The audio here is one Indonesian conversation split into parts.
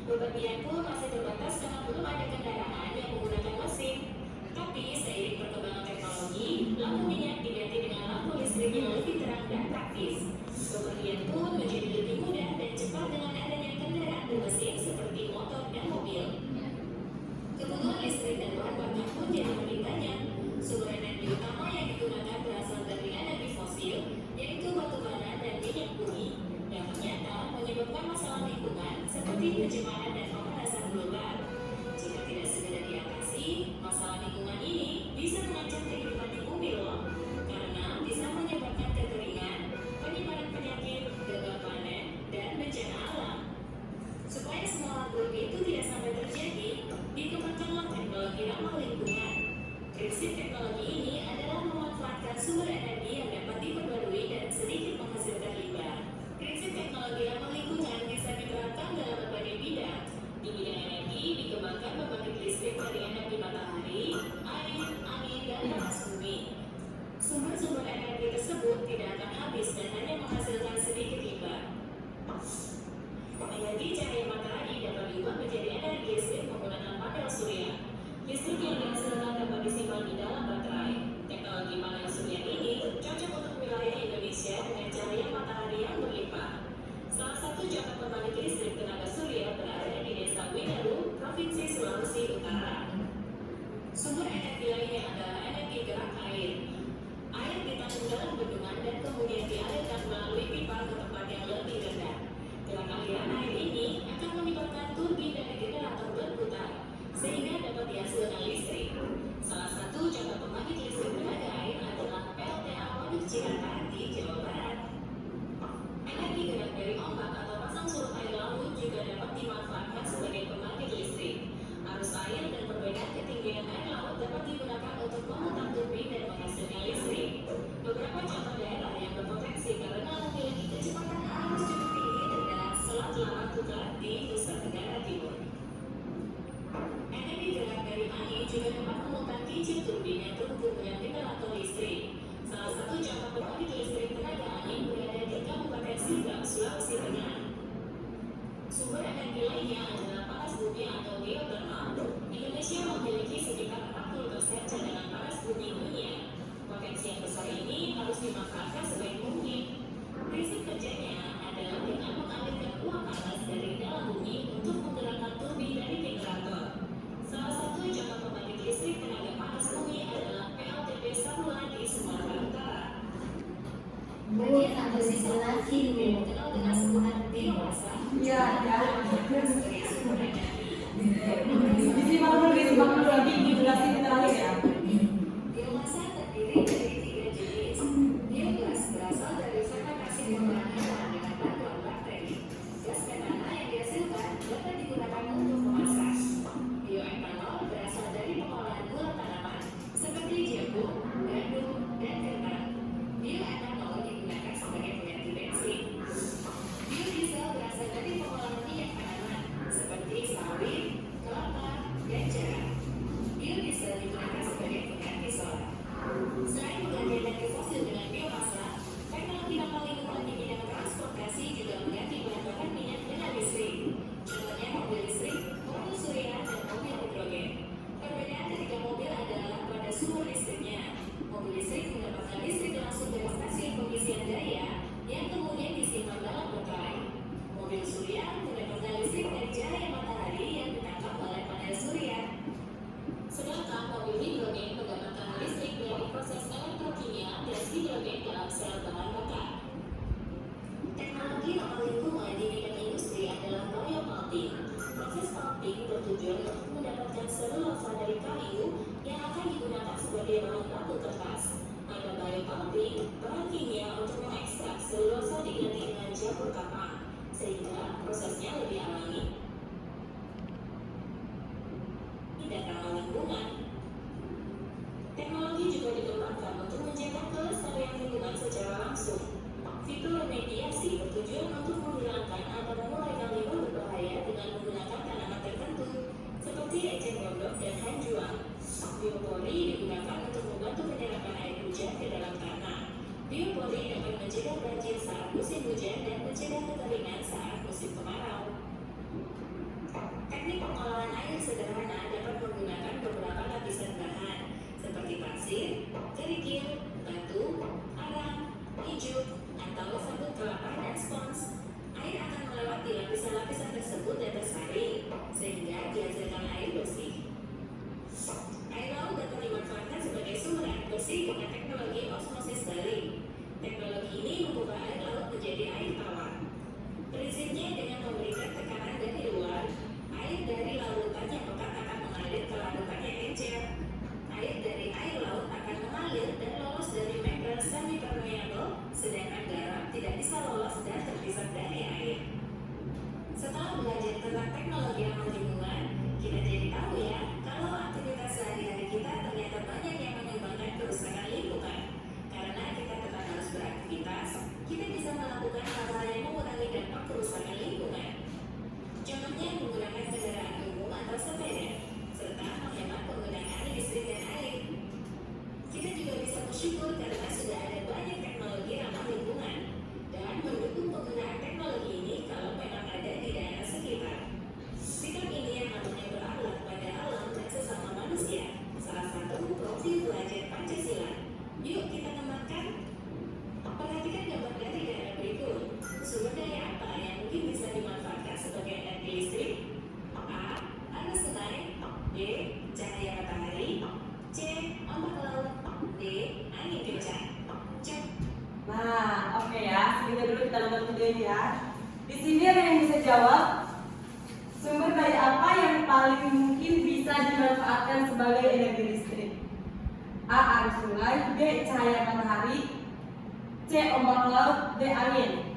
Bepergian pun masih terbatas karena belum ada kendaraan yang menggunakan mesin. Tapi seiring perkembangan teknologi, lampu minyak diganti dengan lampu listrik yang lebih terang dan praktis. Bepergian pun menjadi lebih mudah dan cepat dengan adanya kendaraan bermesin seperti motor dan mobil. Kebutuhan listrik dan bahan bakar pun jadi makin banyak. Sumber energi utama yang digunakan berasal dari energi fosil, yaitu batu bara dan minyak bumi, yang ternyata menyebabkan masalah lingkungan seperti pencemaran dan pemanasan global. Jika tidak segera diatasi, masalah lingkungan ini bisa mengancam kehidupan di bumi loh, karena bisa menyebabkan kekeringan, penyebaran penyakit, gagal panen, dan bencana alam. Supaya semua hal buruk itu tidak sampai terjadi, dikembangkanlah teknologi ramah lingkungan. Prinsip teknologi ini adalah memanfaatkan sumber energi yang dapat diperbarui dan sedikit menghasilkan limbah. Prinsip teknologi ramah lingkungan bisa diterapkan dalam berbagai bidang. Di bidang energi, dikembangkan pembangkit listrik dari energi matahari, air, angin, dan panas bumi. Sumber-sumber energi tersebut tidak akan habis dan hanya menghasilkan sedikit limbah. Energi cahaya matahari dapat diubah menjadi energi listrik menggunakan panel surya. Listrik yang dihasilkan dapat disimpan di dalam baterai. Teknologi panel surya ini cocok untuk wilayah Indonesia dengan cahaya matahari yang berlimpah. Salah satu contoh pembangkit listrik tenaga surya berada di Desa Winaru, Provinsi Sulawesi Utara. Sumber energi lainnya adalah energi gerak air. Air ditampung dalam bendungan dan kemudian dialirkan melalui pipa ke tempat yang lebih rendah. Gerak aliran air ini akan menyebabkan turbin dari generator berputar, sehingga dapat dihasilkan listrik. Salah satu contoh pembangkit listrik tenaga air adalah PLTA Waduk Cilandak di Jawa Barat. Energi gerak dari ombak atau pasang surut air laut juga dapat dimanfaatkan sebagai pembangkit listrik. Arus air dan perbedaan ketinggian air laut dapat digunakan untuk memutar turbin dan menghasilkan listrik. Beberapa contoh daerah yang berpotensi karena memiliki kecepatan arus cukup tinggi terdapat Selat Lama Tukar di Nusa Tenggara Timur. Energi gerak dari angin juga dapat memutar kincir turbin yang terhubung dengan generator listrik. Salah satu contoh pembangkit listrik tenaga angin berada di Kabupaten Sigap, Sulawesi Tengah. Sumber energi lainnya adalah panas bumi atau geotermal. Indonesia memiliki sekitar 40% cadangan panas bumi dunia. Potensi yang besar ini harus dimanfaatkan sebaik mungkin. Prinsip kerjanya adalah dengan mengalirkan uap panas dari dalam bumi untuk menggerakkan turbin dari generator. Salah satu contoh pembangkit listrik tenaga panas bumi adalah PLTP Sabulan di Sumatera Utara. Bagian atau sisa lagi yang dikenal dengan sebutan biomasa. Ya. Sumber energi. Disimak dulu lagi dijelasin terakhir ya. Biomasa terdiri dari 3 jenis. Biogas berasal dari fermentasi pengolahan bahan dengan bantuan bakteri. Gas metana yang dihasilkan dapat digunakan untuk memasak. Bioetanol berasal dari pengolahan gula tanaman seperti jagung, gandum, dan ketan. Bioetanol digunakan sebagai pengganti bensin. Biodiesel berasal dari pengolahan minyak tanaman seperti sawit, kelapa, dan jarak. Biodiesel digunakan sebagai pengganti solar. Selain mengganti energi fosil dengan biomasa, teknologi ramah lingkungan di bidang transportasi juga mengganti bahan bakar minyak dengan listrik. Contohnya mobil listrik, mobil surya, dan mobil hidrogen. Perbedaan ketika mobil adalah pada sumber listriknya. Mobil listrik mendapatkan listrik langsung dari stasiun pengisian daya yang kemudian disimpan dalam baterai. Mobil surya mendapatkan listrik dari cahaya matahari yang ditangkap oleh panel surya. Sedangkan mobil hidrogen mendapatkan listrik dari proses elektrokimia gas hidrogen dalam sel bahan bakar. Teknologi ramah lingkungan di bidang industri adalah biomalting. Proses malting bertujuan untuk mendapatkan selulosa dari kayu yang akan digunakan sebagai bahan baku kertas. Pada biomalting, bahan kimia untuk mengekstrak selulosa diganti dengan jamur kapang, sehingga prosesnya lebih alami dan ramah lingkungan. Teknologi juga dikembangkan untuk menjaga kelestarian lingkungan secara langsung. Fitur remediasi bertujuan untuk menghilangkan atau mengurangi limbah berbahaya dengan menggunakan tanaman tertentu seperti eceng gondok dan hanjuang. Biopori digunakan untuk membantu penyerapan air hujan ke dalam tanah. Biopori dapat mencegah banjir saat musim hujan dan mencegah kekeringan saat musim kemarau. sederhana dapat menggunakan beberapa lapisan bahan seperti pasir, kerikil, batu, arang, hijau, atau sabut kelapa dan spons. Air akan melewati lapisan-lapisan tersebut dan tersaring, sehingga dihasilkan air bersih. Air laut dapat dimanfaatkan sebagai sumber air bersih dengan teknologi osmosis daring. Teknologi ini mengubah air laut menjadi air tawar. Prinsipnya dengan memberikan tekanan dari luar, air dari lautan yang pekat akan mengalir ke larutan yang encer. Air dari air laut akan mengalir dan lolos dari membran semi-permeable, sedangkan garam tidak bisa lolos dan terpisah dari air. Setelah belajar tentang teknologi ramah lingkungan, kita jadi tahu ya, kalau aktivitas sehari-hari kita ternyata banyak yang menyumbangkan kerusakan lingkungan. Karena kita tetap harus beraktivitas, kita bisa melakukan hal-hal yang mengurangi dampak kerusakan lingkungan. Contohnya menggunakan kendaraan umum atau sepeda, serta menghemat penggunaan listrik dan air. Kita juga bisa bersyukur karena sudah ada banyak teknologi ramah lingkungan dan mendukung penggunaan teknologi ini kalau memang ada di daerah sekitar. Sikap ini yang namanya berakhlak pada alam dan sesama manusia, salah satu profil belajar Pancasila. Yuk kita kembangkan. Perhatikan gambar dari daerah berikut. Sumber daya apa yang mungkin bisa dimanfaatkan sebagai energi listrik? A. Arus sungai. B. Cahaya matahari. C. Ombak laut. D. Angin kencang. Cek. Nah, oke ya, segitu dulu kita nonton videonya ya. Di sini ada yang bisa jawab. Sumber daya apa yang paling mungkin bisa dimanfaatkan sebagai energi listrik? A. Arus sungai. B. Cahaya matahari. C. Ombak laut. D. Angin.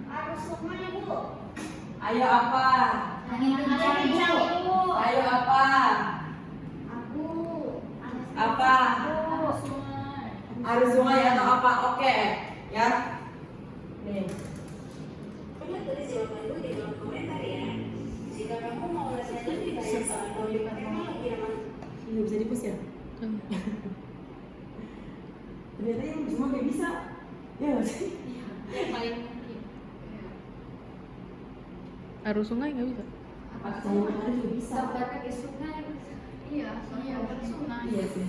Arus sungai, Bu. Ayo apa? Angin kencang, Bu. Ayo apa? Aku. Apa? Arus sungai. Arus sungai atau apa? Oke, ya. Nih. Coba tulis jawabanmu di kolom komentar ya. Jika kamu mau belajar lebih banyak soal teknologi ramah Ini bisa dipus ya? Ternyata yang semua gak bisa. Ya nggak sih? Paling mungkin. Arus sungai nggak bisa. Apa cahaya matahari juga bisa? Sampai ke sungai. Iya, ke sungai. Iya sih.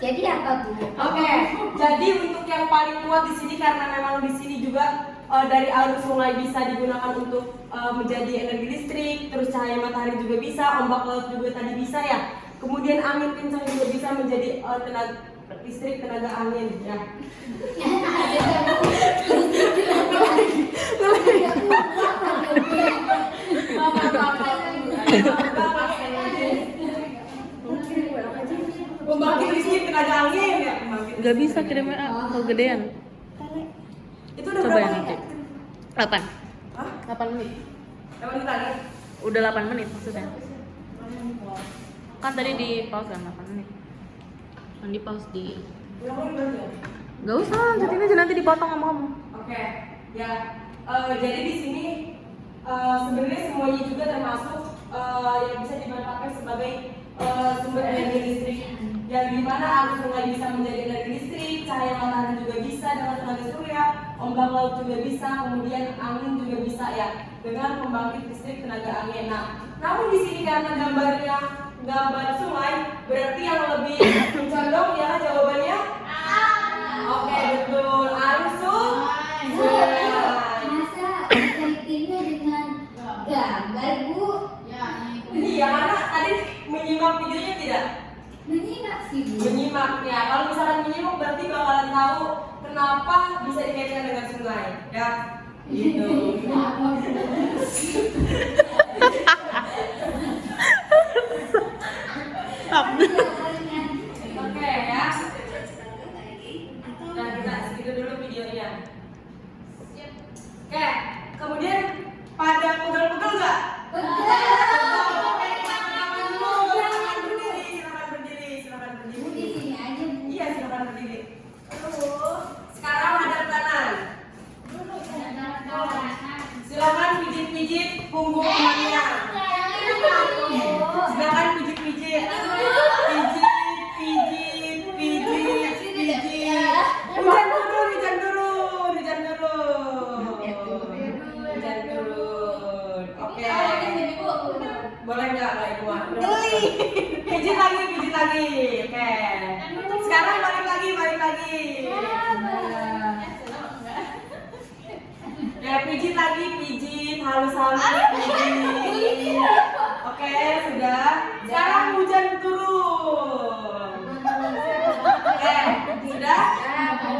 Jadi apa, Bu? Oke, jadi untuk yang paling kuat di sini karena memang di sini juga dari arus sungai bisa digunakan untuk menjadi energi listrik, terus cahaya matahari juga bisa, ombak laut juga tadi bisa ya. Kemudian angin kencang juga bisa menjadi tenaga listrik, tenaga angin ya. Pembangkit listrik tenaga angin ya. Nggak bisa kirimnya kegedean. Itu udah Coba berapa yang menit? nanti. 8. Hah? 8 menit. Berapa menit lagi? Udah 8 menit maksudnya. Kan tadi di pause kan 8 menit. Kan di pause di. Ulang lagi berarti ya? Gak usah, lanjutin aja nanti dipotong sama kamu. Oke, ya. Jadi di sini sebenarnya semuanya juga termasuk yang bisa dimanfaatkan sebagai sumber energi listrik. Yang dimana arus sungai bisa menjadi energi listrik, cahaya matahari juga bisa dengan tenaga surya, ombak laut juga bisa, kemudian angin juga bisa ya dengan pembangkit listrik tenaga angin. Nah, namun di sini karena gambarnya gambar sungai, berarti yang lebih condong ya jawabannya. Oke, betul. Arus sungai. Masa kaitannya dengan gambar, Bu? Iya, karena tadi menyimak videonya tidak? Menyimak sih, Bu. Menyimak ya. Kalau misalkan menyimak berarti bakalan tahu kenapa bisa dikaitkan dengan sungai, ya. Gitu. Oke ya. Nah, kita segitu dulu videonya. Oke, kemudian pada pegel-pegel nggak? Di sini aja, Bu. Iya, silakan berdiri. Sekarang hadap kanan. Silakan pijit-pijit punggung kanan. Silakan pijit-pijit. Pijit. Hujan turun. Hujan turun. Oke. lagi. Ya, pijit lagi, pijit, halus-halus, pijit. Oke, sudah. Sekarang hujan turun. Oke, sudah?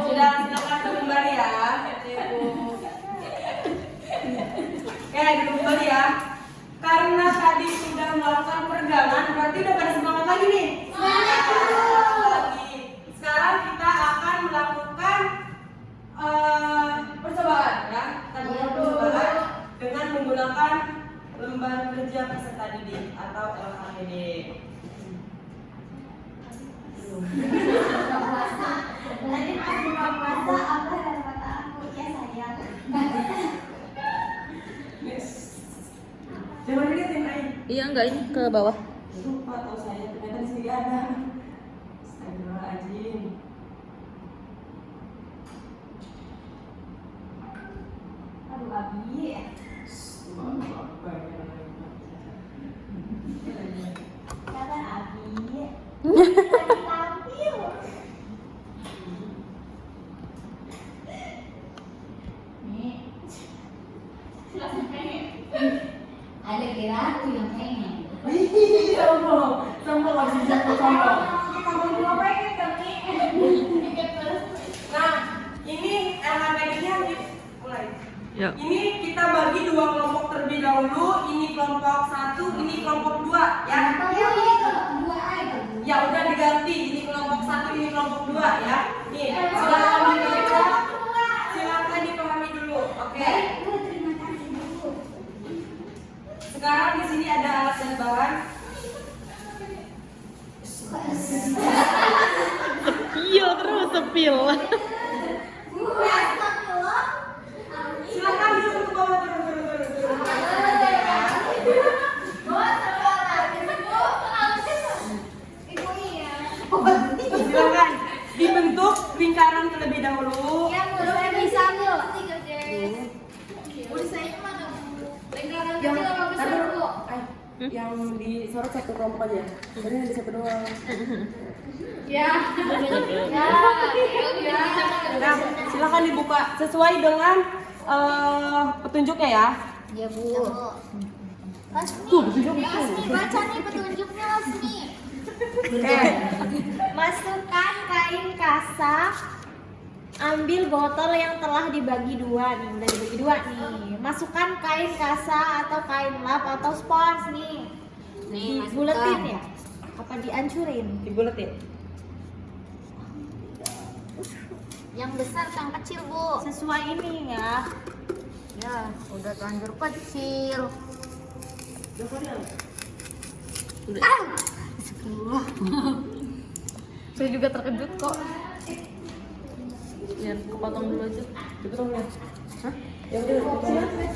Sudah, silakan duduk kembali ya. Oke, duduk kembali ya. Karena tadi sudah melakukan peregangan, berarti udah pada semangat lagi nih. Lagi. Sekarang kita akan melakukan percobaan ya. Kita melakukan percobaan dengan menggunakan lembar kerja peserta didik atau LKPD. Tadi pas buka puasa apa yang kata aku ya sayang. Jangan dilihatin Ai. Iya enggak, ini ke bawah. Lupa tahu saya ternyata di sini ada. Astagfirullahaladzim. Aduh Abi. Kata Abi. Lagi tampil. Nih. Ada kira aku yang pengen. Sombong lagi sombong. Kamu mau pengen tapi. Nah, ini LKPD-nya mulai. Yuk. Ini kita bagi dua kelompok terlebih dahulu. Ini kelompok 1, ini kelompok 2 ya. Dua aja. Ya udah diganti. Ini kelompok 1, ini kelompok 2 ya. Nih, silakan dibaca. Silakan dipahami dulu. Oke. Terima kasih Bu. Sekarang di sini ada alat dan bahan. Iya terus sepil. Silakan duduk ke bawah turun. Silakan dibentuk lingkaran terlebih dahulu. Yang disorot satu kelompok aja. Jadi yang di satu doang. Nah, silakan dibuka sesuai dengan petunjuknya ya. Ya Bu. Tuh, petunjuknya. Baca nih petunjuknya Lasmi. Eh, Masukkan kain kasa. Ambil botol yang telah dibagi dua nih, udah dibagi dua nih. Masukkan kain kasa atau kain lap atau spons nih. Dibuletin ya? Apa dihancurin? dibuletin. Yang besar, yang kecil Bu. Sesuai ini ya. Ya, udah terlanjur kecil. Saya juga terkejut kok. Biar kepotong dulu aja. Dipotong ya. Hah? Ya udah, dipotong.